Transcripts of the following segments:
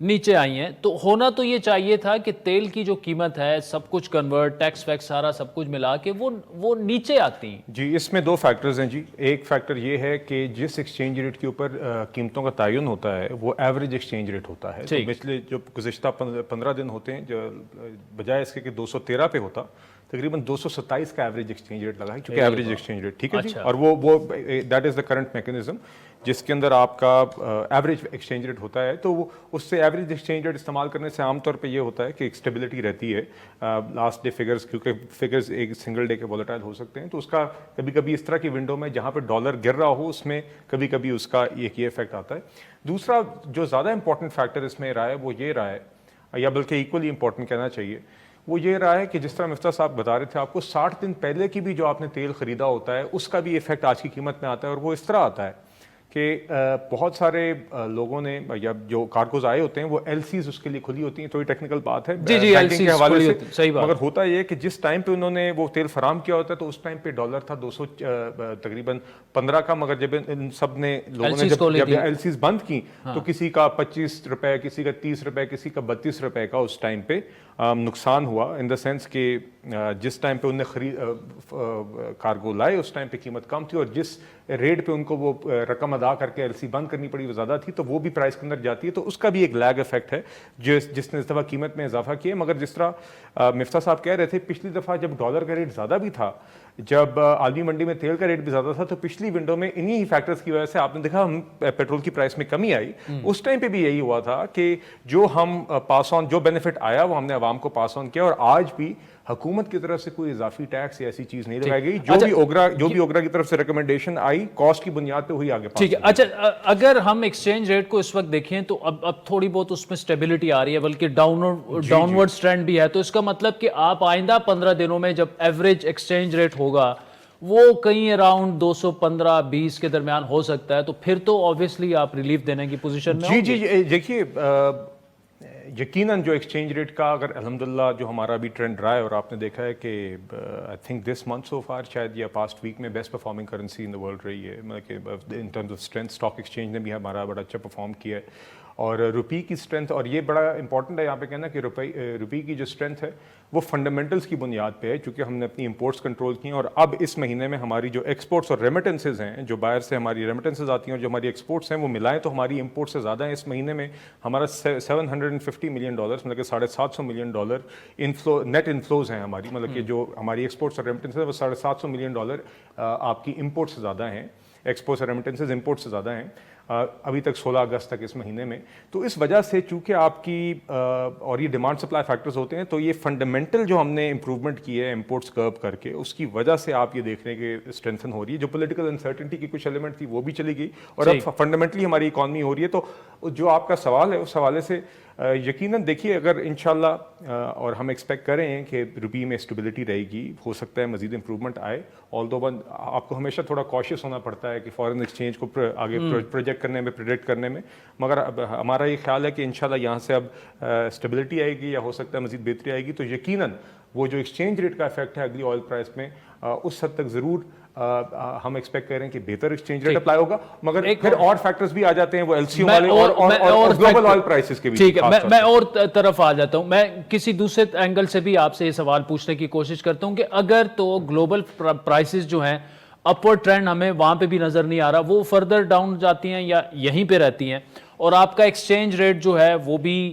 نیچے آئی ہیں. تو ہونا تو یہ چاہیے تھا کہ تیل کی جو قیمت ہے سب کچھ کنورٹ ٹیکس ویکس سارا سب کچھ ملا کے وہ نیچے آتی ہیں. جی اس میں دو فیکٹرز ہیں جی. ایک فیکٹر یہ ہے کہ جس ایکسچینج ریٹ کے اوپر قیمتوں کا تعین ہوتا ہے وہ ایوریج ایکسچینج ریٹ ہوتا ہے. تو پچھلے جو گزشتہ 15 دن ہوتے ہیں جو بجائے اس کے کہ 213 پہ ہوتا تقریباً 227 کا ایوریج ایکسچینج ریٹ لگا ہے چونکہ ایوریج ایکسچینج ریٹ ٹھیک ہے جی. اور وہ that is the current mechanism جس کے اندر آپ کا ایوریج ایکسچینج ریٹ ہوتا ہے. تو اس سے ایوریج ایکسچینج ریٹ استعمال کرنے سے عام طور پہ یہ ہوتا ہے کہ ایک اسٹیبلٹی رہتی ہے لاسٹ ڈے فگرز, کیونکہ فگرز ایک سنگل ڈے کے وولیٹائل ہو سکتے ہیں. تو اس کا کبھی کبھی اس طرح کی ونڈو میں جہاں پہ ڈالر گر رہا ہو اس میں کبھی کبھی اس کا ایک یہ افیکٹ آتا ہے. دوسرا جو زیادہ امپورٹنٹ فیکٹر اس میں رہا ہے وہ یہ رہا ہے, یا بلکہ ایکولی امپورٹنٹ کہنا چاہیے, وہ یہ رہا ہے کہ جس طرح مفتاح صاحب بتا رہے تھے آپ کو 60 دن پہلے کی بھی جو آپ نے تیل خریدا ہوتا ہے اس کا بھی ایفیکٹ آج کی قیمت میں آتا ہے. اور وہ اس طرح آتا ہے کہ بہت سارے لوگوں نے یا جو کارگوز آئے ہوتے ہیں وہ ایل سیز اس کے لیے کھلی ہوتی ہیں. تھوڑی ٹیکنیکل بات ہے جی ایل سیز کھلی ہوتی ہے, صحیح بات. مگر ہوتا یہ کہ جس ٹائم پہ انہوں نے وہ تیل فراہم کیا ہوتا ہے تو اس ٹائم پہ ڈالر تھا 200 تقریباً 15 کا. مگر جب ان سب نے لوگوں نے جب ایل سیز بند کی تو کسی کا 25 روپے, کسی کا 30 روپے, کسی کا 32 روپے کا اس ٹائم پہ نقصان ہوا. ان دا سینس کہ جس ٹائم پہ انہوں نے کارگو لائے اس ٹائم پہ قیمت کم تھی اور جس ریٹ پہ ان کو وہ رقم ادا کر کے ایل سی بند کرنی پڑی وہ زیادہ تھی, تو وہ بھی پرائس کے اندر جاتی ہے. تو اس کا بھی ایک لیگ افیکٹ ہے جس نے اس دفعہ قیمت میں اضافہ کیا. مگر جس طرح مفتاح صاحب کہہ رہے تھے پچھلی دفعہ جب ڈالر کا ریٹ زیادہ بھی تھا, جب عالمی منڈی میں تیل کا ریٹ بھی زیادہ تھا, تو پچھلی ونڈو میں انہی فیکٹرز کی وجہ سے آپ نے دیکھا ہم پیٹرول کی پرائس میں کمی آئی. اس ٹائم پہ بھی یہی ہوا تھا کہ جو ہم پاس آن جو بینیفٹ آیا وہ ہم نے عوام کو پاس آن کیا. اور آج بھی حکومت کی طرف سے کوئی اضافی ٹیکس یا ایسی چیز نہیں لگائی گئی. جو بھی اوگرا کی طرف سے ریکمنڈیشن آئی کاسٹ کی بنیاد پہ ہوئی آگے. ٹھیک ہے. اچھا اگر ہم ایکسچینج ریٹ کو اس وقت دیکھیں تو اب تھوڑی بہت اس میں اسٹیبلٹی آ رہی ہے, بلکہ ڈاؤن ورڈ ٹرینڈ بھی ہے. تو اس کا مطلب کہ آپ آئندہ 15 دنوں میں جب ایوریج ایکسچینج ریٹ ہوگا وہ کہیں اراؤنڈ 215-20 کے درمیان ہو سکتا ہے. تو پھر تو آبویسلی آپ ریلیف دینے کی پوزیشن میں. جی دیکھیے یقیناً جو ایکسچینج ریٹ کا اگر الحمدللہ جو ہمارا بھی ٹرینڈ رہا ہے, اور آپ نے دیکھا ہے کہ I think this month so for شاید یا پاسٹ ویک میں best performing currency in the world رہی ہے. مطلب کہ in terms of strength stock exchange نے بھی ہمارا بڑا اچھا پرفارم کیا ہے. اور روپی کی اسٹرینتھ, اور یہ بڑا امپورٹنٹ ہے یہاں پہ کہنا کہ روپی کی جو اسٹرینتھ ہے وہ فنڈامنٹلس کی بنیاد پہ ہے, چونکہ ہم نے اپنی امپورٹس کنٹرول کی ہیں. اور اب اس مہینے میں ہماری جو ایکسپورٹس اور ریمیٹنسز ہیں, جو باہر سے ہماری ریمیٹنسز آتی ہیں اور جو ہماری ایکسپورٹس ہیں وہ ملائیں تو ہماری امپورٹ سے زیادہ ہیں. اس مہینے میں ہمارا $750 ملین مطلب کہ $750 ملین انفلو نیٹ انفلوز ہیں ہماری. مطلب کہ جو ہماری ایکسپورٹس اور ریمیٹنسز ہیں وہ $750 ملین آپ کی امپورٹ سے زیادہ ہیں. ایکسپورٹس اور ریمیٹنسز امپورٹ سے زیادہ ہیں ابھی تک 16 اگست تک اس مہینے میں. تو اس وجہ سے چونکہ آپ کی اور یہ ڈیمانڈ سپلائی فیکٹرز ہوتے ہیں, تو یہ فنڈامنٹل جو ہم نے امپروومنٹ کی ہے امپورٹس کرو کر کے, اس کی وجہ سے آپ یہ دیکھ رہے ہیں کہ اسٹرینتھن ہو رہی ہے. جو پولیٹیکل انسرٹنٹی کی کچھ ایلیمنٹ تھی وہ بھی چلی گئی اور اب فنڈامنٹلی ہماری اکانومی ہو رہی ہے. تو جو آپ کا سوال ہے اس حوالے سے یقیناً دیکھیے اگر انشاءاللہ اور ہم ایکسپیکٹ کر رہے ہیں کہ روپی میں اسٹیبلٹی رہے گی, ہو سکتا ہے مزید امپروومنٹ آئے. آلدو آپ کو ہمیشہ تھوڑا کاشیس ہونا پڑتا ہے کہ فارن ایکسچینج کو آگے پروجیکٹ کرنے میں, پریڈکٹ کرنے میں. مگر اب ہمارا یہ خیال ہے کہ انشاءاللہ یہاں سے اب اسٹیبلٹی آئے گی یا ہو سکتا ہے مزید بہتری آئے گی. تو یقیناً وہ جو ایکسچینج ریٹ کا افیکٹ ہے اگلی آئل پرائس میں اس حد تک ضرور ہم ایکسپیکٹ کر رہے ہیں کہ بہتر ایکسچینج ریٹ اپلائی ہوگا. مگر پھر اور فیکٹرز بھی آ جاتے ہیں وہ ایل سی والے اور گلوبل آئل پرائسز کے بھی. ٹھیک ہے, میں اور طرف آ جاتا ہوں. میں کسی دوسرے اینگل سے بھی آپ سے یہ سوال پوچھنے کی کوشش کرتا ہوں کہ اگر تو گلوبل پرائسز جو ہیں اپورڈ ٹرینڈ ہمیں وہاں پہ بھی نظر نہیں آ رہا, وہ فردر ڈاؤن جاتی ہیں یا یہیں پہ رہتی ہیں, اور آپ کا ایکسچینج ریٹ جو ہے وہ بھی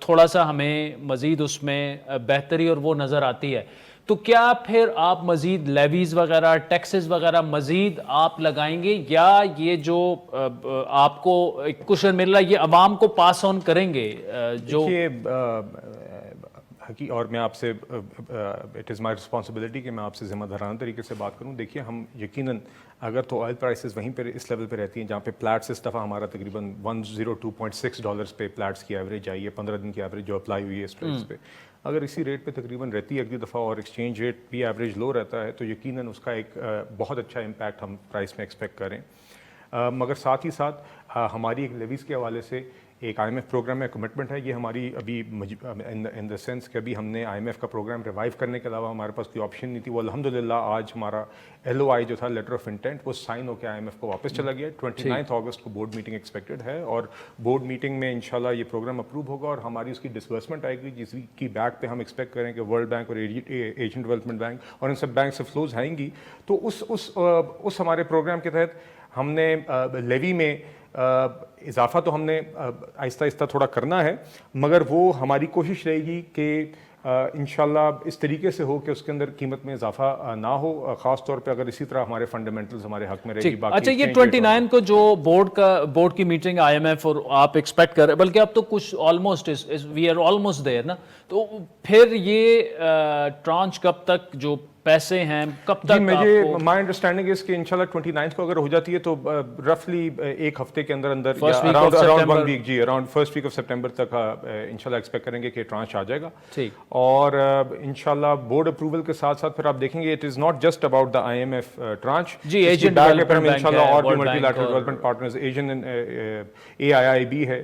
تھوڑا سا ہمیں مزید اس میں بہتری اور وہ نظر آتی ہے, تو کیا پھر آپ مزید لیویز وغیرہ ٹیکسز وغیرہ مزید آپ لگائیں گے, یا یہ جو آپ کو کشن مل رہا ہے یہ عوام کو پاس آن کریں گے؟ جو اور میں آپ سے اٹ از مائی رسپانسبلٹی کہ میں آپ سے ذمہ دارانہ طریقے سے بات کروں. دیکھیے ہم یقیناً اگر تو آئل پرائسز وہیں پہ اس لیول پہ رہتی ہیں جہاں پہ پلیٹس اس دفعہ ہمارا تقریباً $102.6 پہ پلیٹس کی ایوریج آئی ہے, 15 دن کی ایوریج جو اپلائی ہوئی ہے اس پرائس پہ, اگر اسی ریٹ پہ تقریباً رہتی ہے اگلی دفعہ اور ایکسچینج ریٹ بھی ایوریج لو رہتا ہے تو یقیناً اس کا ایک بہت اچھا امپیکٹ ہم پرائس میں ایکسپیکٹ کریں. مگر ساتھ ہی ساتھ ہماری ایک لیویز کے حوالے سے ایک IMF پروگرام میں کمٹمنٹ ہے. یہ ہماری ابھی ان دا سینس کہ ابھی ہم نے IMF کا پروگرام ریوائیو کرنے کے علاوہ ہمارے پاس کوئی آپشن نہیں تھی. وہ الحمدللہ آج ہمارا LOI جو تھا لیٹر آف انٹینٹ وہ سائن ہو کے IMF کو واپس چلا گیا. 29 اگست کو بورڈ میٹنگ ایکسپیکٹڈ ہے اور بورڈ میٹنگ میں انشاءاللہ یہ پروگرام اپروو ہوگا اور ہماری اس کی ڈسبرسمنٹ آئے گی جس کی بیک پہ ہم ایکسپیکٹ کریں کہ ورلڈ بینک اور ایشین ڈیولپمنٹ بینک اور ان سب بینک سے فلوز آئیں گی. تو اس ہمارے پروگرام کے تحت ہم نے لیوی میں اضافہ تو ہم نے آہستہ آہستہ تھوڑا کرنا ہے, مگر وہ ہماری کوشش رہے گی کہ انشاءاللہ اس طریقے سے ہو کہ اس کے اندر قیمت میں اضافہ نہ ہو, خاص طور پہ اگر اسی طرح ہمارے فنڈامنٹلز ہمارے حق میں رہے گی. اچھا, یہ 29 کو جو بورڈ کی میٹنگ IMF اور آپ ایکسپیکٹ کر رہے ہیں, بلکہ اب تو کچھ almost we are almost there نا, تو پھر یہ ٹرانچ کب تک جو پیسے ہیں کب تک؟ مائی انڈرسٹینڈنگ اس کہ انشاءاللہ 29 کو اگر ہو جاتی ہے تو رفلی ایک ہفتے کے اندر around first week of September تک انشاءاللہ ایکسپیکٹ کریں گے کہ ٹرانچ آ جائے گا. اور انشاءاللہ بورڈ اپروول کے ساتھ ساتھ پھر آپ دیکھیں گے it is not just about the IMF tranche, Asian development bank انشاءاللہ اور بھی multi lateral development partners Asian AIIB ہے,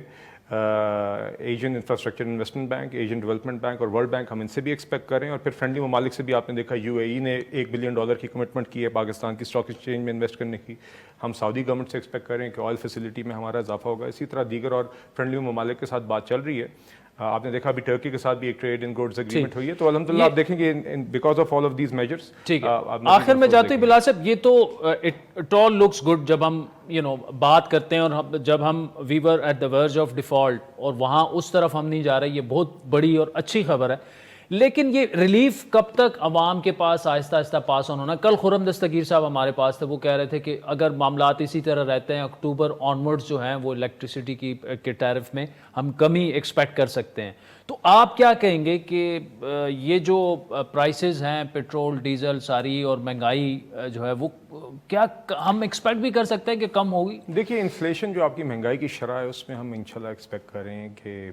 Asian infrastructure investment bank, Asian development bank اور ورلڈ بینک ہم ان سے بھی ایکسپیکٹ کریں. اور پھر فرینڈلی ممالک سے بھی آپ نے دیکھا UAE نے $1 بلین کی کمٹمنٹ کی ہے پاکستان کی اسٹاک ایکسچینج میں انویسٹ کرنے کی. ہم سعودی گورنمنٹ سے ایکسپیکٹ کریں کہ آئل فیسلٹی میں ہمارا اضافہ ہوگا. اسی طرح دیگر اور فرینڈلی ممالک کے ساتھ بات چل رہی ہے. آپ نے دیکھا ابھی ٹرکی کے ساتھ بھی ایک ٹریڈ ان گوڈز ایگریمنٹ ہوئی ہے. تو الحمدللہ آپ دیکھیں گے because of all of these measures. ٹھیک ہے, آخر میں جاتے ہی بلال صاحب, یہ تو اٹ آل لکس گڈ جب ہم بات کرتے ہیں اور جب ہم we were at the verge of default اور وہاں اس طرف ہم نہیں جا رہے, یہ بہت بڑی اور اچھی خبر ہے. لیکن یہ ریلیف کب تک عوام کے پاس آہستہ آہستہ پاس آن ہونا؟ کل خرم دستگیر صاحب ہمارے پاس تھے, وہ کہہ رہے تھے کہ اگر معاملات اسی طرح رہتے ہیں اکتوبر آنورڈز جو ہیں وہ الیکٹریسٹی کے ٹیرف میں ہم کمی ایکسپیکٹ کر سکتے ہیں. تو آپ کیا کہیں گے کہ یہ جو پرائسز ہیں پیٹرول ڈیزل ساری اور مہنگائی جو ہے وہ کیا ہم ایکسپیکٹ بھی کر سکتے ہیں کہ کم ہوگی؟ دیکھیے انفلیشن جو آپ کی مہنگائی کی شرح ہے اس میں ہم انشاءاللہ ایکسپیکٹ کریں کہ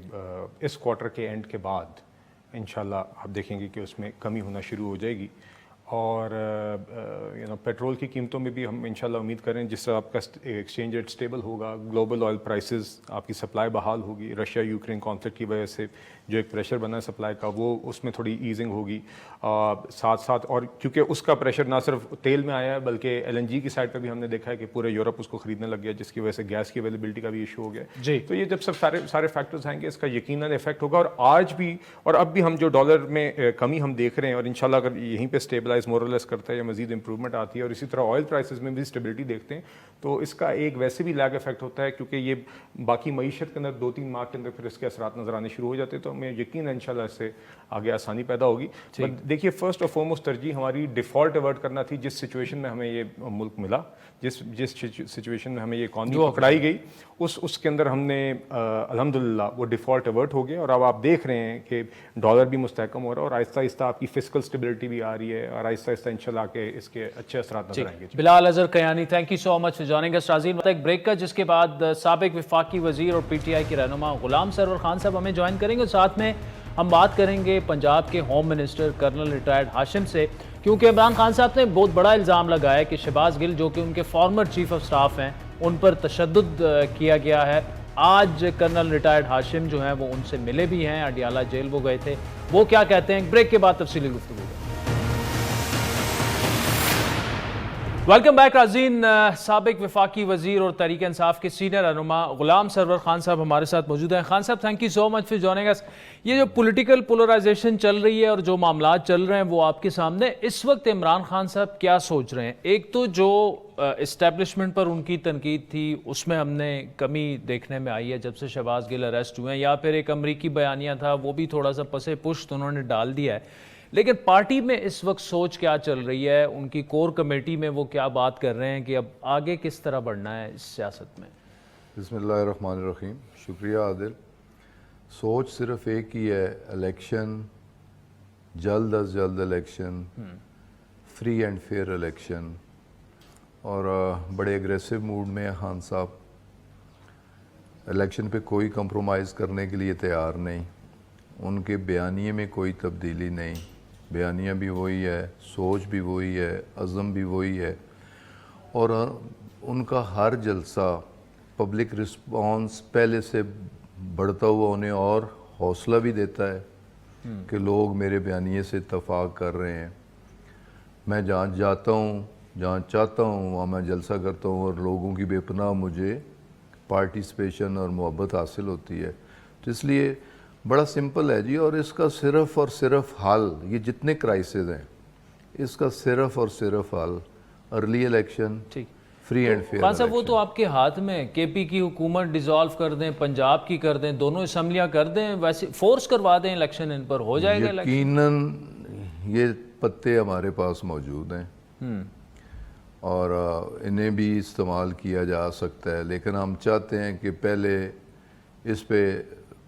اس کوارٹر کے اینڈ کے بعد انشاءاللہ آپ دیکھیں گے کہ اس میں کمی ہونا شروع ہو جائے گی. اور پیٹرول کی قیمتوں میں بھی ہم انشاءاللہ امید کریں جس طرح آپ کا ایکسچینج ریٹ اسٹیبل ہوگا, گلوبل آئل پرائسز آپ کی سپلائی بحال ہوگی, رشیا یوکرین کانفلکٹ کی وجہ سے جو ایک پریشر بنا ہے سپلائی کا وہ اس میں تھوڑی ایزنگ ہوگی. ساتھ ساتھ اور کیونکہ اس کا پریشر نہ صرف تیل میں آیا ہے بلکہ LNG کی سائڈ پہ بھی ہم نے دیکھا ہے کہ پورے یورپ اس کو خریدنے لگ گیا جس کی وجہ سے گیس کی اویلیبلٹی کا بھی ایشو ہو گیا. تو یہ جب سب سارے فیکٹرز آئیں گے اس کا یقیناً افیکٹ ہوگا. اور آج بھی اور اب بھی ہم جو ڈالر میں کمی ہم دیکھ رہے ہیں اور انشاءاللہ اگر یہیں پہ اسٹیبلائز مور اور لیس کرتا ہے یا مزید امپروومنٹ آتی ہے اور اسی طرح آئل پرائسز میں بھی اسٹیبلٹی دیکھتے ہیں تو اس کا ایک ویسے بھی لیگ افیکٹ ہوتا ہے کیونکہ یہ باقی معیشت کے اندر 2-3 ماہ کے اندر پھر اس کے اثرات نظر آنے شروع ہو جاتے ہیں. تو ہمیں یقین ہے انشاءاللہ اس سے آگے آسانی پیدا ہوگی. دیکھیے فرسٹ اور فارموسٹ ترجیح ہماری ڈیفالٹ ایورٹ کرنا تھی. جس سچویشن میں ہمیں یہ ملک ملا, جس سچویشن میں ہمیں یہ اکانومی پکڑائی گئی اس کے اندر ہم نے الحمدللہ وہ ڈیفالٹ ایورٹ ہو گیا. اور اب آپ دیکھ رہے ہیں کہ ڈالر بھی مستحکم ہو رہا ہے اور آہستہ آہستہ آپ کی فسکل اسٹیبلٹی بھی آ رہی ہے اور آہستہ آہستہ انشاءاللہ کے اس کے اچھے اثرات نظر آئیں گے. Bilal Azhar Kayani, thank you so much for joining us. ناظرین ایک بریک کا جس کے بعد سابق وفاقی وزیر اور PTI کے رہنما غلام سرور خان صاحب ہمیں جوائن کریں گے. ساتھ میں ہم بات کریں گے پنجاب کے ہوم منسٹر کرنل ریٹائرڈ ہاشم سے, کیونکہ عمران خان صاحب نے بہت بڑا الزام لگایا کہ شہباز گل جو کہ ان کے فارمر چیف آف سٹاف ہیں ان پر تشدد کیا گیا ہے. آج کرنل ریٹائرڈ ہاشم جو ہیں وہ ان سے ملے بھی ہیں, اڈیالہ جیل وہ گئے تھے, وہ کیا کہتے ہیں. بریک کے بعد تفصیلی گفتگو. ویلکم بیک ناظرین. سابق وفاقی وزیر اور تحریک انصاف کے سینئر رہنما غلام سرور خان صاحب ہمارے ساتھ موجود ہیں. Khan Sahab thank you so much for joining us. یہ جو پولیٹیکل پولرائزیشن چل رہی ہے اور جو معاملات چل رہے ہیں وہ آپ کے سامنے, اس وقت عمران خان صاحب کیا سوچ رہے ہیں؟ ایک تو جو اسٹیبلشمنٹ پر ان کی تنقید تھی اس میں ہم نے کمی دیکھنے میں آئی ہے جب سے شہباز گل اریسٹ ہوئے ہیں, یا پھر ایک امریکی بیانیہ تھا وہ بھی تھوڑا سا پسے پشت انہوں نے ڈال دیا ہے. لیکن پارٹی میں اس وقت سوچ کیا چل رہی ہے, ان کی کور کمیٹی میں وہ کیا بات کر رہے ہیں کہ اب آگے کس طرح بڑھنا ہے اس سیاست میں؟ بسم اللہ الرحمن الرحیم. شکریہ عادل. سوچ صرف ایک ہی ہے, الیکشن, جلد از جلد election, free and fair election. اور بڑے اگریسو موڈ میں خان صاحب, الیکشن پہ کوئی کمپرومائز کرنے کے لیے تیار نہیں. ان کے بیانیے میں کوئی تبدیلی نہیں, بیانیہ بھی وہی ہے, سوچ بھی وہی ہے, عزم بھی وہی ہے. اور ان کا ہر جلسہ پبلک رسپانس پہلے سے بڑھتا ہوا انہیں اور حوصلہ بھی دیتا ہے کہ لوگ میرے بیانیے سے اتفاق کر رہے ہیں. میں جہاں جاتا ہوں، جہاں چاہتا ہوں وہاں میں جلسہ کرتا ہوں، اور لوگوں کی بے پناہ مجھے پارٹیسپیشن اور محبت حاصل ہوتی ہے. تو اس لیے بڑا سمپل ہے جی، اور اس کا صرف اور صرف حل، یہ جتنے کرائسز ہیں اس کا صرف اور صرف حل ارلی الیکشن، ٹھیک. Free and fair. Khan Sahab وہ تو آپ کے ہاتھ میں، کے پی کی حکومت ڈیزالو کر دیں، پنجاب کی کر دیں، دونوں اسمبلیاں کر دیں، ویسے فورس کروا دیں الیکشن، ان پر ہو جائے گا الیکشن. یقیناً یہ پتے ہمارے پاس موجود ہیں اور انہیں بھی استعمال کیا جا سکتا ہے، لیکن ہم چاہتے ہیں کہ پہلے اس پہ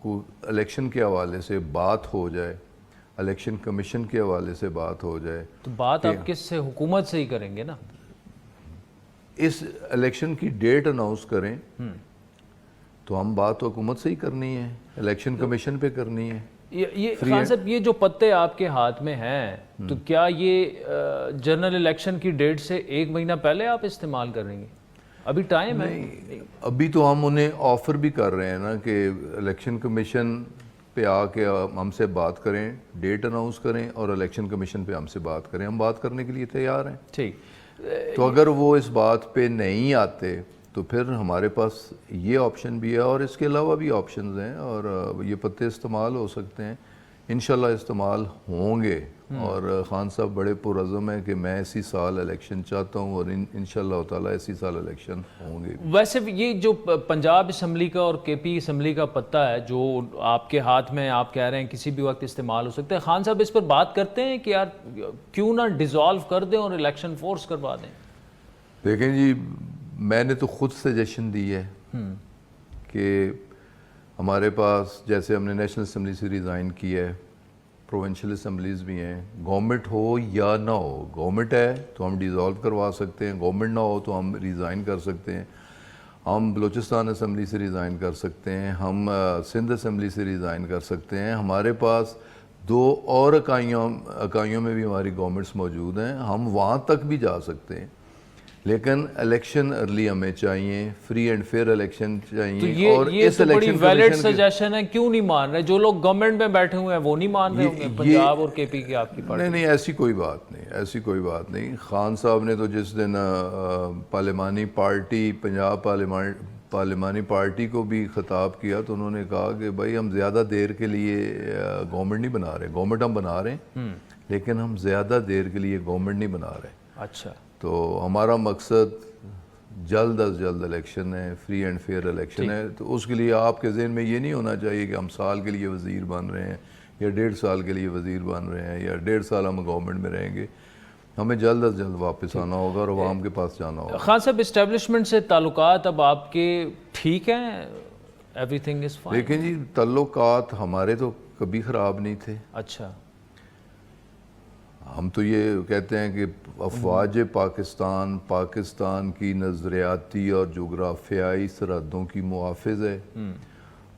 الیکشن کے حوالے سے بات ہو جائے، الیکشن کمیشن کے حوالے سے بات ہو جائے. تو بات آپ کس سے؟ حکومت سے ہی کریں گے نا. اس الیکشن کی ڈیٹ اناؤنس کریں تو ہم بات حکومت سے ہی کرنی ہے، الیکشن کمیشن پہ کرنی ہے. یہ خان صاحب یہ جو پتے آپ کے ہاتھ میں ہیں تو کیا یہ جنرل الیکشن کی ڈیٹ سے 1 مہینہ پہلے آپ استعمال کریں گے؟ ابھی ٹائم ہے. ابھی تو ہم انہیں آفر بھی کر رہے ہیں نا کہ الیکشن کمیشن پہ آ کے ہم سے بات کریں، ڈیٹ اناؤنس کریں اور الیکشن کمیشن پہ ہم سے بات کریں. ہم بات کرنے کے لیے تیار ہیں. ٹھیک. تو اگر وہ اس بات پہ نہیں آتے تو پھر ہمارے پاس یہ آپشن بھی ہے اور اس کے علاوہ بھی آپشنز ہیں، اور یہ پتے استعمال ہو سکتے ہیں، انشاءاللہ استعمال ہوں گے. اور خان صاحب بڑے پرعزم ہیں کہ میں اسی سال الیکشن چاہتا ہوں، اور انشاءاللہ تعالیٰ اسی سال الیکشن ہوں گے. ویسے یہ جو پنجاب اسمبلی کا اور کے پی اسمبلی کا پتہ ہے جو آپ کے ہاتھ میں، آپ کہہ رہے ہیں کسی بھی وقت استعمال ہو سکتا ہے، خان صاحب اس پر بات کرتے ہیں کہ یار کیوں نہ ڈیزالو کر دیں اور الیکشن فورس کروا دیں؟ دیکھیں جی، میں نے تو خود سجیشن دی ہے کہ ہمارے پاس، جیسے ہم نے نیشنل اسمبلی سے ریزائن کیا ہے، پروونشل اسمبلیز بھی ہیں، گورنمنٹ ہو یا نہ ہو، گورنمنٹ ہے تو ہم ڈیزالو کروا سکتے ہیں، گورنمنٹ نہ ہو تو ہم ریزائن کر سکتے ہیں. ہم بلوچستان اسمبلی سے ریزائن کر سکتے ہیں، ہم سندھ اسمبلی سے ریزائن کر سکتے ہیں. ہمارے پاس 2 اور اکائیوں میں بھی ہماری گورنمنٹس موجود ہیں، ہم وہاں تک بھی جا سکتے ہیں. لیکن الیکشن ارلی ہمیں چاہیے، فری اینڈ فیئر الیکشن چاہیے. اور یہ اس تو بڑی الیکشن ویلڈ سجیشن ہے، کیوں نہیں مان رہے؟ جو لوگ گورنمنٹ میں بیٹھے ہوئے ہیں وہ نہیں مان رہے ہوں گے پنجاب اور کے پی کی آپ کی پارٹی؟ نہیں، ایسی کوئی بات نہیں، ایسی کوئی بات نہیں. خان صاحب نے تو جس دن پارلیمانی پارٹی، پنجاب پارلیمانی پارٹی کو بھی خطاب کیا تو انہوں نے کہا کہ بھائی ہم زیادہ دیر کے لیے گورنمنٹ نہیں بنا رہے، گورنمنٹ ہم بنا رہے ہیں لیکن ہم زیادہ دیر کے لیے گورنمنٹ نہیں بنا رہے. اچھا. تو ہمارا مقصد جلد از جلد الیکشن ہے، فری اینڈ فیئر الیکشن ہے. تو اس کے لیے آپ کے ذہن میں یہ نہیں ہونا چاہیے کہ ہم سال کے لیے وزیر بن رہے ہیں یا 1.5 سال کے لیے وزیر بن رہے ہیں یا 1.5 سال ہم گورنمنٹ میں رہیں گے. ہمیں جلد از جلد واپس آنا ہوگا اور عوام کے پاس جانا ہوگا. خان صاحب اسٹیبلشمنٹ سے تعلقات اب آپ کے ٹھیک ہیں؟ Everything is fine? لیکن جی تعلقات ہمارے تو کبھی خراب نہیں تھے. اچھا. ہم تو یہ کہتے ہیں کہ افواج پاکستان کی نظریاتی اور جغرافیائی سرحدوں کی محافظ ہے.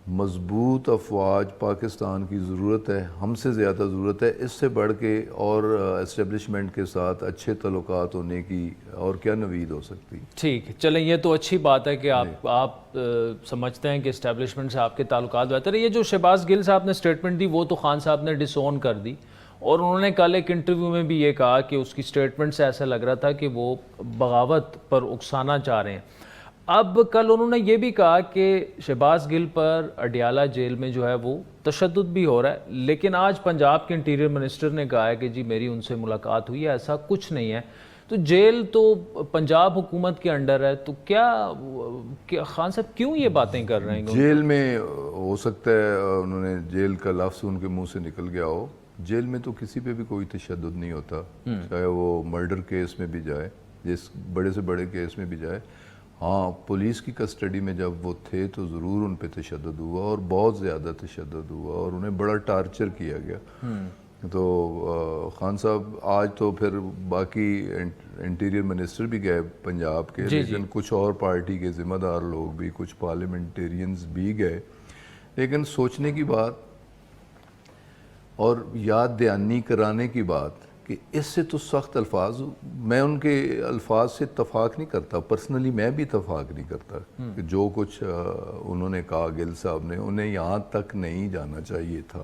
مضبوط افواج پاکستان کی ضرورت ہے، ہم سے زیادہ ضرورت ہے. اس سے بڑھ کے اور اسٹیبلشمنٹ کے ساتھ اچھے تعلقات ہونے کی اور کیا نوید ہو سکتی. ٹھیک ہے، چلیں یہ تو اچھی بات ہے کہ آپ سمجھتے ہیں کہ اسٹیبلشمنٹ سے آپ کے تعلقات بہتر ہے. یہ جو شہباز گل صاحب نے اسٹیٹمنٹ دی وہ تو خان صاحب نے ڈس اون کر دی، اور انہوں نے کل ایک انٹرویو میں بھی یہ کہا کہ اس کی اسٹیٹمنٹ سے ایسا لگ رہا تھا کہ وہ بغاوت پر اکسانا چاہ رہے ہیں. اب کل انہوں نے یہ بھی کہا کہ شہباز گل پر اڈیالہ جیل میں جو ہے وہ تشدد بھی ہو رہا ہے، لیکن آج پنجاب کے انٹیریئر منسٹر نے کہا ہے کہ جی میری ان سے ملاقات ہوئی ہے، ایسا کچھ نہیں ہے. تو جیل تو پنجاب حکومت کے انڈر ہے، تو کیا خان صاحب کیوں یہ باتیں کر رہے ہیں؟ جیل میں ہو سکتا ہے انہوں نے جیل کا لفظ ان کے منہ سے نکل گیا ہو. جیل میں تو کسی پہ بھی کوئی تشدد نہیں ہوتا، چاہے وہ مرڈر کیس میں بھی جائے، جس بڑے سے بڑے کیس میں بھی جائے. ہاں پولیس کی کسٹڈی میں جب وہ تھے تو ضرور ان پہ تشدد ہوا اور بہت زیادہ تشدد ہوا اور انہیں بڑا ٹارچر کیا گیا. تو خان صاحب آج تو پھر باقی انٹیریئر منسٹر بھی گئے پنجاب کے، لیکن کچھ اور پارٹی کے ذمہ دار لوگ بھی، کچھ پارلیمنٹیرینز بھی گئے. لیکن سوچنے کی بات اور یاد دہانی کرانے کی بات کہ اس سے تو سخت الفاظ، میں ان کے الفاظ سے اتفاق نہیں کرتا، پرسنلی میں بھی اتفاق نہیں کرتا کہ جو کچھ انہوں نے کہا گل صاحب نے، انہیں یہاں تک نہیں جانا چاہیے تھا.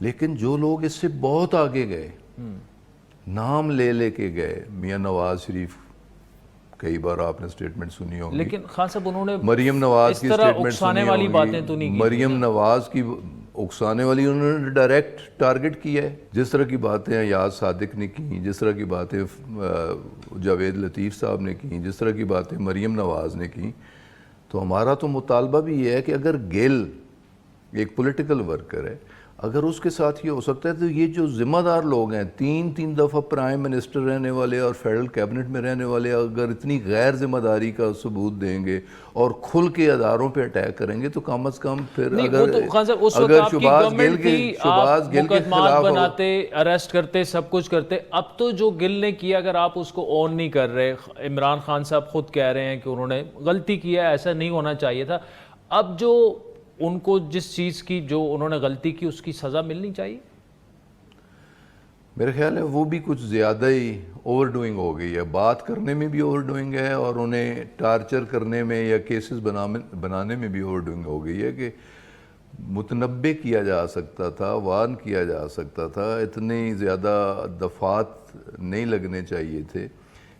لیکن جو لوگ اس سے بہت آگے گئے، نام لے کے گئے، میاں نواز شریف، کئی بار آپ نے سٹیٹمنٹ سنی ہوگی، لیکن خان صاحب انہوں نے مریم نواز اس کی طرح سٹیٹمنٹ اکسانے سنی والی ہوگی، باتیں تو نہیں کی. مریم نواز کی اکسانے والی انہوں نے ڈائریکٹ ٹارگٹ کیا ہے. جس طرح کی باتیں ایاز صادق نے کی، جس طرح کی باتیں جاوید لطیف صاحب نے کی، جس طرح کی باتیں مریم نواز نے کی، تو ہمارا تو مطالبہ بھی یہ ہے کہ اگر گل ایک پولیٹیکل ورکر ہے، اگر اس کے ساتھ یہ ہو سکتا ہے تو یہ جو ذمہ دار لوگ ہیں، تین دفعہ پرائم منسٹر رہنے والے اور فیڈرل کیبنٹ میں رہنے والے، اگر اتنی غیر ذمہ داری کا ثبوت دیں گے اور کھل کے اداروں پہ اٹیک کریں گے تو کم از کم پھر اگر شہباز گل کے خلاف بناتے، اریسٹ کرتے، سب کچھ کرتے. اب تو جو گل نے کیا اگر آپ اس کو اون نہیں کر رہے، عمران خان صاحب خود کہہ رہے ہیں کہ انہوں نے غلطی کیا، ایسا نہیں ہونا چاہیے تھا، اب جو ان کو جس چیز کی جو انہوں نے غلطی کی اس کی سزا ملنی چاہیے؟ میرے خیال ہے وہ بھی کچھ زیادہ ہی اوور ڈوئنگ ہو گئی ہے، بات کرنے میں بھی اوور ڈوئنگ ہے اور انہیں ٹارچر کرنے میں یا کیسز بنانے میں بھی اوور ڈوئنگ ہو گئی ہے کہ متنبع کیا جا سکتا تھا، وارن کیا جا سکتا تھا، اتنی زیادہ دفعات نہیں لگنے چاہیے تھے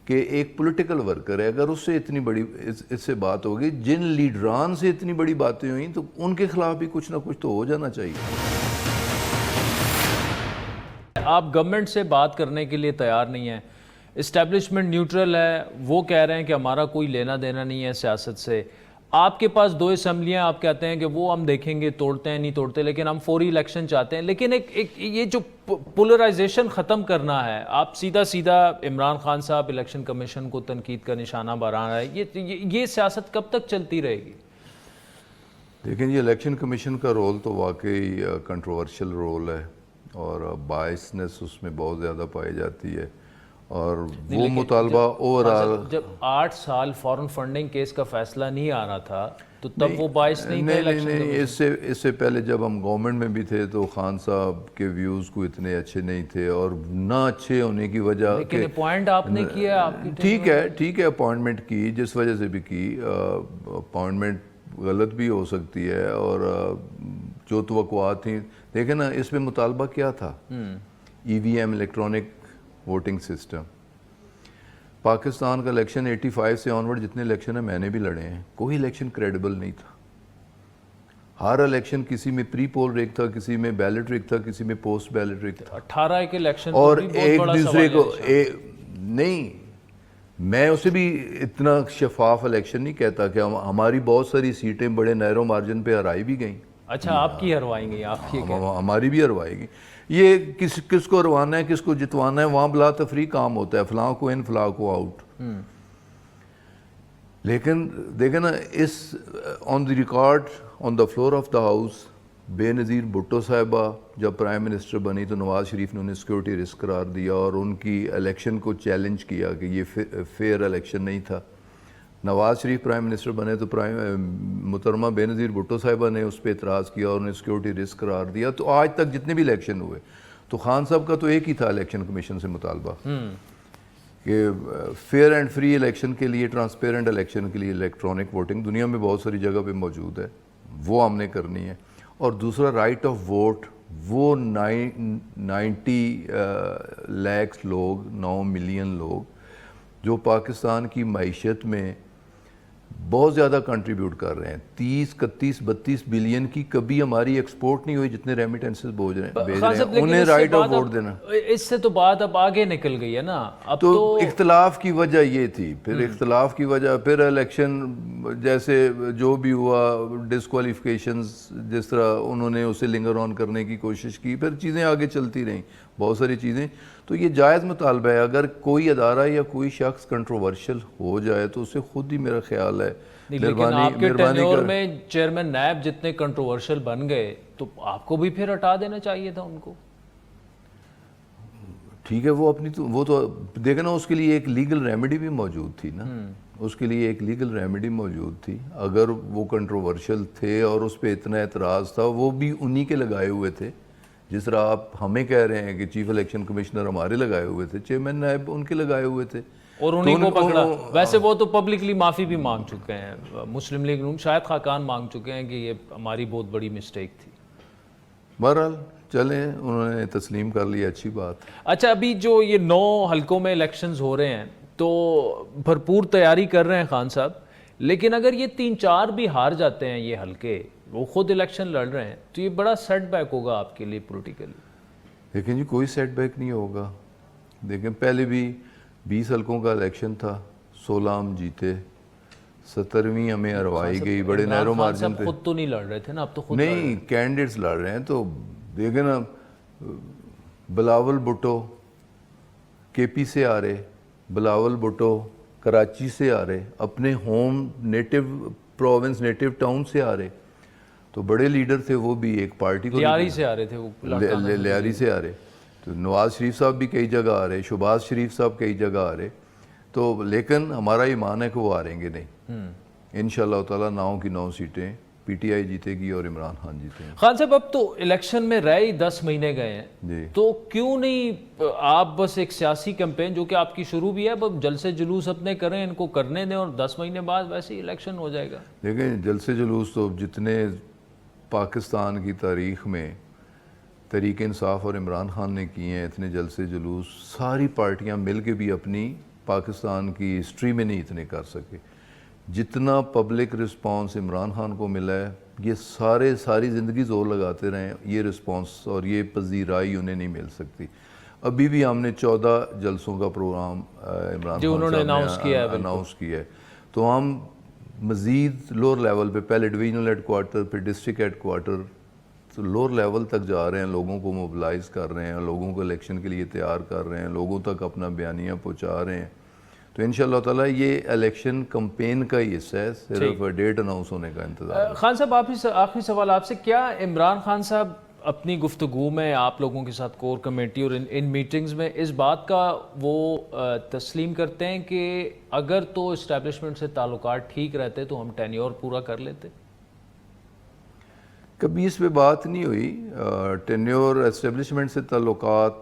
کہ ایک پولیٹیکل ورکر ہے، اگر اس سے اتنی بڑی اس سے بات ہوگی، جن لیڈران سے اتنی بڑی باتیں ہوئیں تو ان کے خلاف بھی کچھ نہ کچھ تو ہو جانا چاہیے. آپ گورنمنٹ سے بات کرنے کے لیے تیار نہیں ہیں، اسٹیبلشمنٹ نیوٹرل ہے، وہ کہہ رہے ہیں کہ ہمارا کوئی لینا دینا نہیں ہے سیاست سے. آپ کے پاس 2 اسمبلیاں، آپ کہتے ہیں کہ وہ ہم دیکھیں گے توڑتے ہیں نہیں توڑتے، لیکن ہم فوری الیکشن چاہتے ہیں. لیکن ایک یہ جو پولرائزیشن ختم کرنا ہے، آپ سیدھا عمران خان صاحب الیکشن کمیشن کو تنقید کا نشانہ بنا رہا ہے، یہ سیاست کب تک چلتی رہے گی؟ لیکن یہ الیکشن کمیشن کا رول تو واقعی کنٹروورشل رول ہے اور بائسنس اس میں بہت زیادہ پائی جاتی ہے، اور وہ مطالبہ اوورآل جب 8 سال فورن فنڈنگ کیس کا فیصلہ نہیں آ رہا تھا تو تب وہ باعث نہیں تھے الیکشن نہیں، اس سے پہلے جب ہم گورنمنٹ میں بھی تھے تو خان صاحب کے ویوز کو اتنے اچھے نہیں تھے، اور نہ اچھے ہونے کی وجہ لیکن اپوائنٹ آپ نے کیا، آپ کی ٹھیک ہے اپوائنٹمنٹ کی، جس وجہ سے بھی کی، اپوائنٹمنٹ غلط بھی ہو سکتی ہے اور جو توقعات تھیں. دیکھیں نا اس میں مطالبہ کیا تھا، E V M electronic voting system. Pakistan کا الیکشن 85 سے آنورڈ جتنے الیکشن ہیں میں نے بھی لڑے ہیں، کوئی الیکشن کریڈیبل نہیں تھا. ہر الیکشن کسی میں پری پول ریگ تھا، کسی میں بیلٹ ریگ تھا، کسی میں پوسٹ بیلٹ ریگ تھا. 18 کے الیکشن اور ایک دوسرے کو نہیں، میں اسے بھی اتنا شفاف الیکشن نہیں کہتا کہ ہماری بہت ساری سیٹیں بڑے نیرو مارجن پہ ہرائی بھی گئیں. اچھا آپ کی ہروائیں گی، آپ کی ہماری بھی ہروائے گی. یہ کس کو ہروانا ہے، کس کو جتوانا ہے، وہاں بلا تفریح کام ہوتا ہے، فلاں کو ان فلاں کو آؤٹ. لیکن دیکھیں نا اس on the record on the floor of the house, Benazir Bhutto صاحبہ جب پرائم منسٹر بنی تو نواز شریف نے انہیں سیکورٹی رسک قرار دیا اور ان کی الیکشن کو چیلنج کیا کہ یہ فیئر الیکشن نہیں تھا. نواز شریف پرائم منسٹر بنے تو محترمہ بے نظیر بھٹو صاحبہ نے اس پہ اعتراض کیا اور انہیں سیکورٹی رسک قرار دیا. تو آج تک جتنے بھی الیکشن ہوئے تو خان صاحب کا تو ایک ہی تھا الیکشن کمیشن سے مطالبہ کہ فیئر اینڈ فری الیکشن کے لیے، ٹرانسپیرنٹ الیکشن کے لیے الیکٹرانک ووٹنگ دنیا میں بہت ساری جگہ پہ موجود ہے، وہ ہم نے کرنی ہے. اور دوسرا رائٹ آف ووٹ، وہ 90 لاکھ لوگ، 9 ملین لوگ جو پاکستان کی معیشت میں بہت زیادہ کنٹریبیوٹ کر رہے ہیں. 30 31 32 بلین کی کبھی ہماری ایکسپورٹ نہیں ہوئی جتنے ریمیٹنسز بھیج رہے ہیں، انہیں رائٹ آف ووٹ دینا. اس سے تو بات اب آگے نکل گئی ہے نا. اب تو اختلاف کی وجہ یہ تھی، پھر اختلاف کی وجہ پھر الیکشن جیسے جو بھی ہوا، ڈسکوالیفیکیشنز جس طرح انہوں نے اسے لنگر آن کرنے کی کوشش کی، پھر چیزیں آگے چلتی رہیں بہت ساری چیزیں. تو یہ جائز مطالبہ ہے، اگر کوئی ادارہ یا کوئی شخص کنٹروورشل ہو جائے تو اسے خود ہی میرا خیال ہے لیکن آپ کے ٹینیور میں چیئرمین نیب جتنے کنٹروورشل بن گئے تو آپ کو بھی پھر ہٹا دینا چاہیے تھا ان کو. ٹھیک ہے، وہ تو دیکھنا اس کے لیے ایک لیگل ریمیڈی بھی موجود تھی نا، اس کے لیے ایک لیگل ریمیڈی موجود تھی. اگر وہ کنٹروورشل تھے اور اس پہ اتنا اعتراض تھا، وہ بھی انہی کے لگائے ہوئے تھے جس طرح آپ ہمیں کہہ رہے ہیں کہ چیف الیکشن کمشنر ہمارے لگائے ہوئے تھے، چیئرمین نائب ان کے لگائے ہوئے تھے، اور انہیں کو پکڑا. ویسے وہ تو پبلکلی معافی بھی مانگ چکے ہیں، مسلم لیگ نون شاہد خاقان مانگ چکے ہیں کہ یہ ہماری بہت بڑی مسٹیک تھی. بہرحال چلیں، انہوں نے تسلیم کر لیا، اچھی بات. اچھا، ابھی جو یہ 9 حلقوں میں الیکشنز ہو رہے ہیں تو بھرپور تیاری کر رہے ہیں خان صاحب، لیکن اگر یہ 3-4 بھی ہار جاتے ہیں یہ حلقے، وہ خود الیکشن لڑ رہے ہیں، تو یہ بڑا سیٹ بیک ہوگا آپ کے لیے پولیٹیکلی. لیکن جی کوئی سیٹ بیک نہیں ہوگا. دیکھیں پہلے بھی 20 حلقوں کا الیکشن تھا، 16 ہم جیتے، 17ویں ہمیں ہروائی گئی بڑے نیرو مارجن پہ. خود تو نہیں لڑ رہے تھے نا، اب تو خود نہیں، کینڈیڈیٹس لڑ رہے ہیں. تو دیکھیں نا، بلاول بھٹو کے پی سے آ رہے، بلاول بھٹو کراچی سے آ رہے، اپنے home native province native town سے آ رہے. تو بڑے لیڈر تھے وہ بھی، ایک پارٹی کو لیاری سے آ رہے تھے، وہ لیاری سے آ رہے. تو نواز شریف صاحب بھی کئی جگہ آ رہے، شہباز شریف صاحب کئی جگہ آ رہے. تو لیکن ہمارا ایمان ہے کہ وہ آریں گے نہیں. انشاءاللہ تعالیٰ 9 کی 9 سیٹیں پی ٹی آئی جیتے گی اور عمران خان جیتے ہیں. خان صاحب اب تو الیکشن میں رہ ہی 10 مہینے گئے ہیں جی. تو کیوں نہیں آپ بس ایک سیاسی کیمپین جو کہ آپ کی شروع بھی ہے، اب جلسے جلوس اپنے کریں، ان کو کرنے دیں، اور 10 مہینے بعد ویسے ہی الیکشن ہو جائے گا. دیکھیں جلسے جلوس تو جتنے پاکستان کی تاریخ میں تحریک انصاف اور عمران خان نے کیے ہیں، اتنے جلسے جلوس ساری پارٹیاں مل کے بھی اپنی پاکستان کی ہسٹری میں نہیں اتنے کر سکے. جتنا پبلک رسپانس عمران خان کو ملا ہے، یہ ساری زندگی زور لگاتے رہے ہیں، یہ رسپانس اور یہ پذیرائی انہیں نہیں مل سکتی. ابھی بھی ہم نے 14 جلسوں کا پروگرام عمران خان صاحب نے اناؤنس کیا ہے. تو ہم مزید لوور لیول پہ، پہلے ڈویژنل ہیڈ کوارٹر، پھر ڈسٹرکٹ ہیڈ کوارٹر، تو لوور لیول تک جا رہے ہیں، لوگوں کو موبلائز کر رہے ہیں، لوگوں کو الیکشن کے لیے تیار کر رہے ہیں، لوگوں تک اپنا بیانیہ پہنچا رہے ہیں. تو انشاءاللہ تعالیٰ یہ الیکشن کمپین کا ہی حصہ ہے، صرف ڈیٹ اناؤنس ہونے کا انتظار. خان صاحب آخری سوال آپ سے، کیا عمران خان صاحب اپنی گفتگو میں آپ لوگوں کے ساتھ کور کمیٹی اور ان میٹنگز میں اس بات کا وہ تسلیم کرتے ہیں کہ اگر تو اسٹیبلشمنٹ سے تعلقات ٹھیک رہتے تو ہم ٹینیور پورا کر لیتے؟ کبھی اس پہ بات نہیں ہوئی. ٹینیور اسٹیبلشمنٹ سے تعلقات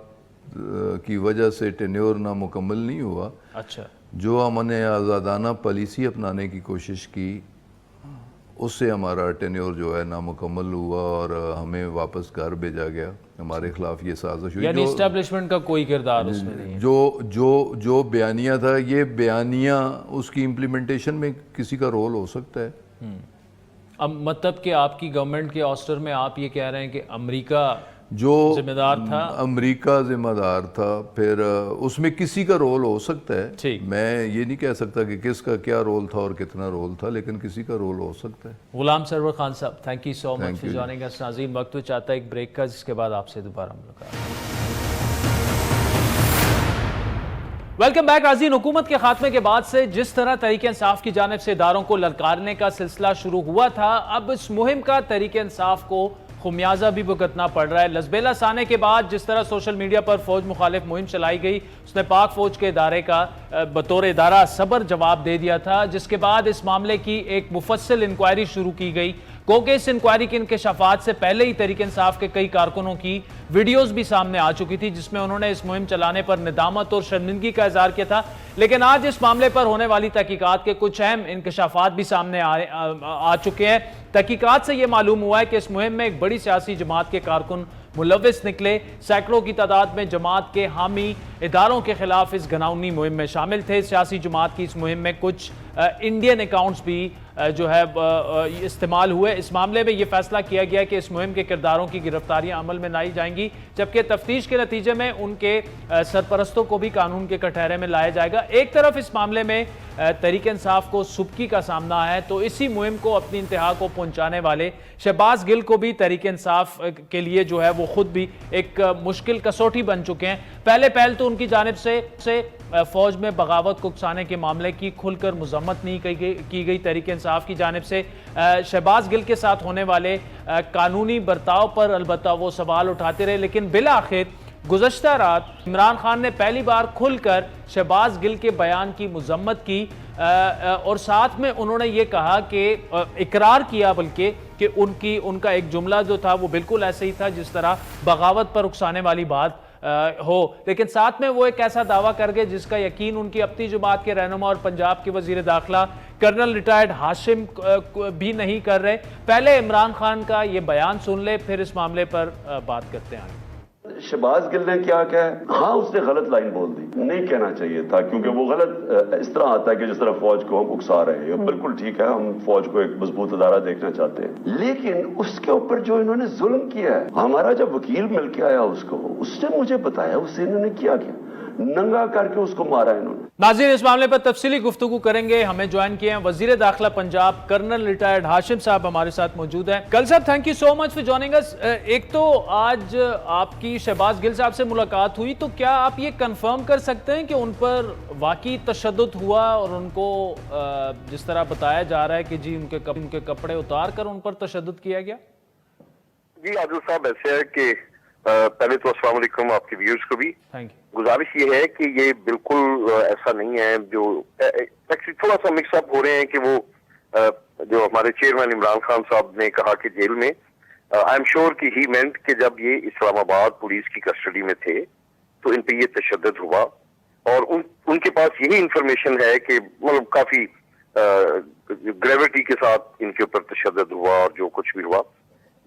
کی وجہ سے ٹینیور نامکمل نہیں ہوا. اچھا، جو ہم نے آزادانہ پالیسی اپنانے کی کوشش کی اس سے ہمارا ٹینیور جو ہے نامکمل ہوا اور ہمیں واپس گھر بھیجا گیا. ہمارے خلاف یہ سازش ہوئی. یعنی اسٹیبلشمنٹ کا کوئی کردار اس میں نہیں ہے. جو بیانیہ تھا، یہ بیانیہ اس کی امپلیمنٹیشن میں کسی کا رول ہو سکتا ہے. اب مطلب کہ آپ کی گورنمنٹ کے آسٹر میں آپ یہ کہہ رہے ہیں کہ امریکہ جو ذمہ دار تھا، امریکہ ذمہ دار تھا، پھر اس میں کسی کا رول ہو سکتا ہے. ٹھیک، میں یہ نہیں کہہ سکتا کہ کس کا کیا رول تھا اور کتنا رول تھا، لیکن کسی کا رول ہو سکتا ہے. Ghulam Sarwar Khan Sahab, thank you so much for joining us. ناظرین، وقت تو چاہتا ہے ایک بریک کا، جس کے بعد آپ سے دوبارہ ملاقات. Welcome back. ناظرین، حکومت کے خاتمے کے بعد سے جس طرح تحریک انصاف کی جانب سے اداروں کو للکارنے کا سلسلہ شروع ہوا تھا، اب اس مہم کا تحریک انصاف کو خمیازہ بھی بھگتنا پڑ رہا ہے. لزبیلا سانے کے بعد جس طرح سوشل میڈیا پر فوج مخالف مہم چلائی گئی، اس نے پاک فوج کے ادارے کا بطور ادارہ صبر جواب دے دیا تھا، جس کے بعد اس معاملے کی ایک مفصل انکوائری شروع کی گئی. کیونکہ اس انکوائری کے انکشافات سے پہلے ہی تحریک انصاف کے کئی کارکنوں کی ویڈیوز بھی سامنے آ چکی تھی، جس میں انہوں نے اس مہم چلانے پر ندامت اور شرمندگی کا اظہار کیا تھا. لیکن آج اس معاملے پر ہونے والی تحقیقات کے کچھ اہم انکشافات بھی سامنے آ چکے ہیں. تحقیقات سے یہ معلوم ہوا ہے کہ اس مہم میں ایک بڑی سیاسی جماعت کے کارکن ملوث نکلے. سینکڑوں کی تعداد میں جماعت کے حامی اداروں کے خلاف اس گھناؤنی مہم میں شامل تھے. سیاسی جماعت کی اس مہم میں کچھ انڈین اکاؤنٹس بھی جو ہے استعمال ہوئے. اس معاملے میں یہ فیصلہ کیا گیا کہ اس مہم کے کرداروں کی گرفتاریاں عمل میں لائی جائیں گی، جبکہ تفتیش کے نتیجے میں ان کے سرپرستوں کو بھی قانون کے کٹہرے میں لایا جائے گا. ایک طرف اس معاملے میں تحریک انصاف کو سبکی کا سامنا ہے، تو اسی مہم کو اپنی انتہا کو پہنچانے والے شہباز گل کو بھی تحریک انصاف کے لیے جو ہے وہ خود بھی ایک مشکل کسوٹی بن چکے ہیں. پہل تو ان کی جانب سے فوج میں بغاوت کو اکسانے کے معاملے کی کھل کر مذمت نہیں کی گئی تحریک انصاف کی جانب سے. شہباز گل کے ساتھ ہونے والے قانونی برتاؤ پر البتہ وہ سوال اٹھاتے رہے، لیکن بالآخر گزشتہ رات عمران خان نے پہلی بار کھل کر شہباز گل کے بیان کی مذمت کی. اور ساتھ میں انہوں نے یہ کہا کہ اقرار کیا بلکہ کہ ان کا ایک جملہ جو تھا وہ بالکل ایسے ہی تھا جس طرح بغاوت پر اکسانے والی بات ہو، لیکن ساتھ میں وہ ایک ایسا دعویٰ کر گئے جس کا یقین ان کی اپنی جماعت کے رہنما اور پنجاب کے وزیر داخلہ کرنل ریٹائرڈ ہاشم بھی نہیں کر رہے۔ پہلے عمران خان کا یہ بیان سن لے، پھر اس معاملے پر بات کرتے ہیں۔ شہباز گل نے کیا کہا ہے؟ ہاں اس نے غلط لائن بول دی، نہیں کہنا چاہیے تھا کیونکہ وہ غلط اس طرح آتا ہے کہ جس طرح فوج کو ہم اکسا رہے ہیں، بالکل ٹھیک ہے، ہم فوج کو ایک مضبوط ادارہ دیکھنا چاہتے ہیں، لیکن اس کے اوپر جو انہوں نے ظلم کیا ہے، ہمارا جب وکیل مل کے آیا اس نے مجھے بتایا اس سے انہوں نے کیا ننگا کر کے اس کو مارا انہوں نے۔ ناظرین اس معاملے پر تفصیلی گفتگو کریں گے۔ ہمیں جوائن کیے ہیں وزیر داخلہ پنجاب کرنل ریٹائرڈ ہاشم صاحب ہمارے ساتھ موجود ہیں۔ Colonel Sahab thank you so much for joining us. ایک تو آج آپ کی شہباز گل صاحب سے ملاقات ہوئی، تو کیا آپ یہ کنفرم کر سکتے ہیں کہ ان پر واقعی تشدد ہوا اور ان کو جس طرح بتایا جا رہا ہے کہ جی ان کے کپڑے اتار کر ان پر تشدد کیا گیا؟ جی عادل صاحب ایسے ہے کہ پہلے تو السلام علیکم آپ کے ویورز کو بھی گزارش یہ ہے کہ یہ بالکل ایسا نہیں ہے، جو تھوڑا سا مکس اپ ہو رہے ہیں کہ وہ جو ہمارے چیئرمین عمران خان صاحب نے کہا کہ جیل میں، آئی ایم شیور کہ ہی مینٹ کہ جب یہ اسلام آباد پولیس کی کسٹڈی میں تھے تو ان پہ یہ تشدد ہوا، اور ان کے پاس یہی انفارمیشن ہے کہ مطلب کافی گریوٹی کے ساتھ ان کے اوپر تشدد ہوا اور جو کچھ بھی ہوا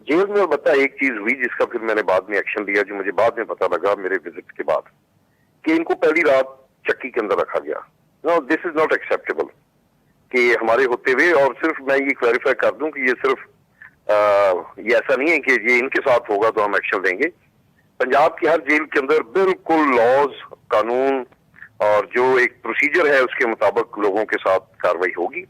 جیل میں۔ البتہ ایک چیز ہوئی جس کا پھر میں نے بعد میں ایکشن لیا، جو مجھے بعد میں پتا لگا میرے وزٹ کے بعد، کہ ان کو پہلی رات چکی کے اندر رکھا گیا۔ نو دس از ناٹ ایکسیپٹیبل کہ ہمارے ہوتے ہوئے، اور صرف میں یہ کلیریفائی کر دوں کہ یہ صرف یہ ایسا نہیں ہے کہ یہ ان کے ساتھ ہوگا تو ہم ایکشن لیں گے۔ پنجاب کی ہر جیل کے اندر بالکل لاز، قانون اور جو ایک پروسیجر ہے اس کے مطابق لوگوں کے ساتھ کاروائی ہوگی،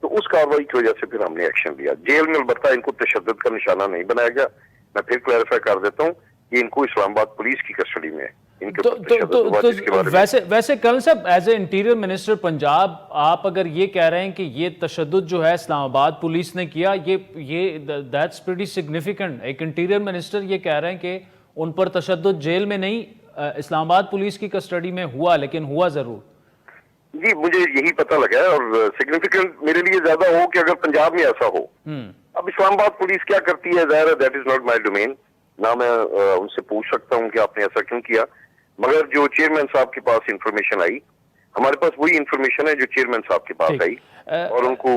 تو اس کاروائی کی وجہ سے پھر ہم نے ایکشن لیا۔ جیل میں البتہ ان کو تشدد کا نشانہ نہیں بنایا گیا۔ میں پھر کلیریفائی کر دیتا ہوں کہ ان کو اسلام آباد پولیس کی کسٹڈی میں ہے، ان کے اوپر تشدد ہوا جس کے بارے میں۔ ویسے کرنل صاحب as a interior minister Punjab, آپ اگر یہ کہہ رہے ہیں کہ یہ تشدد جو ہے اسلام آباد پولیس نے کیا، یہ دیٹس پریٹی سگنیفیکنٹ۔ ایک انٹیریئر منسٹر یہ کہہ رہے ہیں کہ ان پر تشدد جیل میں نہیں اسلام آباد پولیس کی کسٹڈی میں ہوا، لیکن ہوا ضرور۔ جی مجھے یہی پتہ لگا ہے، اور سگنیفیکنٹ میرے لیے زیادہ ہو کہ اگر پنجاب میں ایسا ہو۔ اب اسلام آباد پولیس کیا کرتی ہے ظاہر ہے that is not my domain, نہ میں ان سے پوچھ سکتا ہوں کہ آپ نے ایسا کیوں کیا، مگر جو چیئرمین صاحب کے پاس انفارمیشن آئی، ہمارے پاس وہی انفارمیشن ہے جو چیئرمین صاحب کے پاس آئی، اور ان کو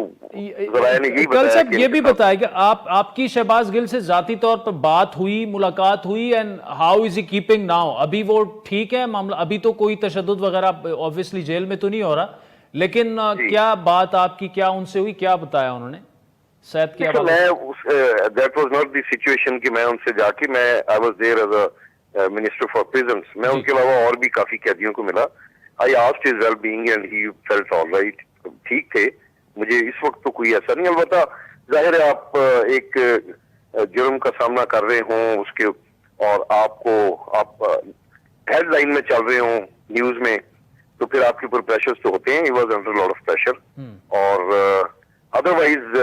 ذرائع نے یہی بتایا کہ یہ بھی بتائے کہ آپ کی شہباز گل سے ذاتی طور پر بات ہوئی، ملاقات ہوئی، and how is he keeping now? ابھی وہ ٹھیک ہے معاملہ؟ ابھی تو کوئی تشدد وغیرہ obviously جیل میں تو نہیں ہو رہا، لیکن کیا بات آپ کی کیا ان سے ہوئی، کیا بتایا انہوں نے؟ صحت کی that was not the situation کہ میں ان سے جا کے I was there as a minister for presence, میں ان کے علاوہ اور بھی کافی قیدیوں کو ملا۔ I asked his well being and he felt all right, ٹھیک تھے۔ مجھے اس وقت تو کوئی ایسا نہیں، البتہ ظاہر ہے آپ ایک جرم کا سامنا کر رہے ہوں اس کے، اور آپ ہیڈ لائن میں چل رہے ہوں نیوز میں، تو پھر آپ کے اوپر پریشرز تو ہوتے ہیں۔ He was under lot of pressure, اور otherwise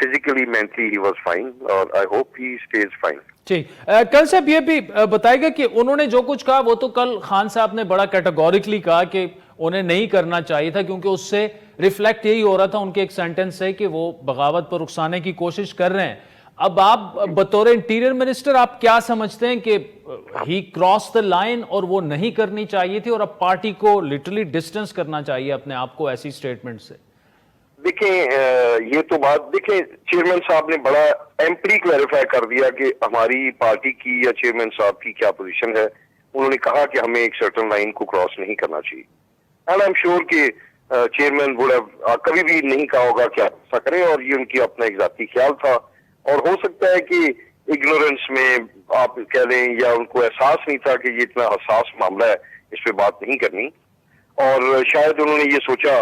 physically mentally he was fine, اور I hope he stays fine. ٹھیک، کل صاحب یہ بھی بتائے گا کہ انہوں نے جو کچھ کہا وہ تو کل خان صاحب نے بڑا کیٹیگوریکلی کہا کہ انہیں نہیں کرنا چاہیے تھا، کیونکہ اس سے ریفلیکٹ یہی ہو رہا تھا ان کے ایک سینٹنس سے کہ وہ بغاوت پر اکسانے کی کوشش کر رہے ہیں۔ اب آپ بطور انٹیریئر منسٹر آپ کیا سمجھتے ہیں کہ ہی کراس دا لائن اور وہ نہیں کرنی چاہیے تھی، اور اب پارٹی کو لٹرلی ڈسٹنس کرنا چاہیے اپنے آپ کو ایسی سٹیٹمنٹ سے؟ دیکھیں یہ تو بات، دیکھیں چیئرمین صاحب نے بڑا ایمپلی کلیریفائی کر دیا کہ ہماری پارٹی کی یا چیئرمین صاحب کی کیا پوزیشن ہے۔ انہوں نے کہا کہ ہمیں ایک سرٹن لائن کو کراس نہیں کرنا چاہیے، اینڈ آئی ایم شیور کہ چیئرمین وڈ ہیو کبھی بھی نہیں کہا ہوگا کہ آپ ایسا کریں، اور یہ ان کی اپنا ایک ذاتی خیال تھا، اور ہو سکتا ہے کہ اگنورینس میں آپ کہہ لیں، یا ان کو احساس نہیں تھا کہ یہ اتنا حساس معاملہ ہے، اس پہ بات نہیں کرنی، اور شاید انہوں نے یہ سوچا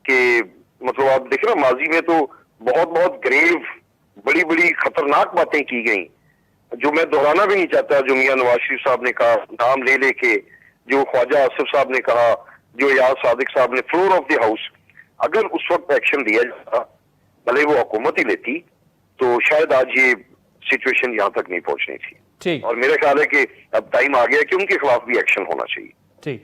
کہ مطلب آپ دیکھیں نا ماضی میں تو بہت گریو بڑی بڑی خطرناک باتیں کی گئیں، جو میں دہرانا بھی نہیں چاہتا، جو میاں نواز شریف صاحب نے کہا نام لے لے کے، جو خواجہ آصف صاحب نے کہا، جو ایاز صادق صاحب نے، فلور آف دی ہاؤس، اگر اس وقت ایکشن لیا جاتا، بھلے وہ حکومت ہی لیتی، تو شاید آج یہ سچویشن یہاں تک نہیں پہنچنی تھی۔ اور میرا خیال ہے کہ اب ٹائم آ گیا کہ ان کے خلاف بھی ایکشن ہونا چاہیے۔ ٹھیک،